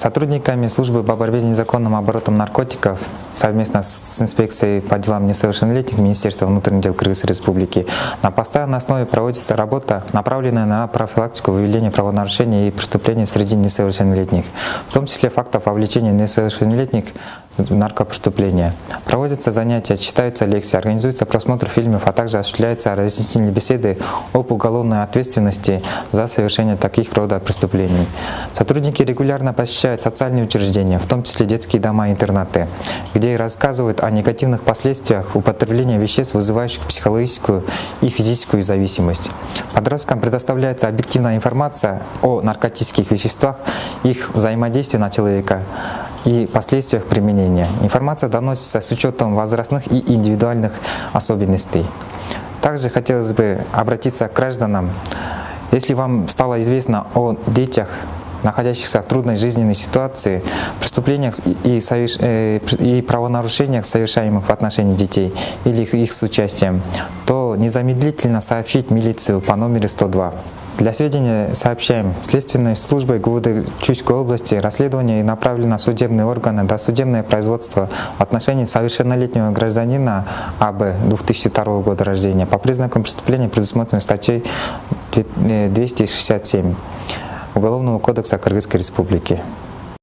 Сотрудниками службы по борьбе с незаконным оборотом наркотиков совместно с инспекцией по делам несовершеннолетних Министерства внутренних дел Кыргызской Республики на постоянной основе проводится работа, направленная на профилактику выявления правонарушений и преступлений среди несовершеннолетних, в том числе фактов вовлечения несовершеннолетних в наркопреступления. Проводятся занятия, читаются лекции, организуется просмотр фильмов, а также осуществляются разъяснительные беседы об уголовной ответственности за совершение таких рода преступлений. Сотрудники регулярно посещают социальные учреждения, в том числе детские дома и интернаты, где рассказывают о негативных последствиях употребления веществ, вызывающих психологическую и физическую зависимость. Подросткам предоставляется объективная информация о наркотических веществах, их взаимодействии на человека и последствиях применения. Информация доносится с учетом возрастных и индивидуальных особенностей. Также хотелось бы обратиться к гражданам. Если вам стало известно о детях, находящихся в трудной жизненной ситуации, преступлениях и правонарушениях, совершаемых в отношении детей или их с участием, то незамедлительно сообщить милицию по номеру 102. Для сведения сообщаем, следственной службой ГУВД Чуйской области расследование направлено в судебные органы, досудебное производство в отношении совершеннолетнего гражданина АБ 2002 года рождения по признакам преступления, предусмотренной статьей 267 Уголовного кодекса Кыргызской Республики.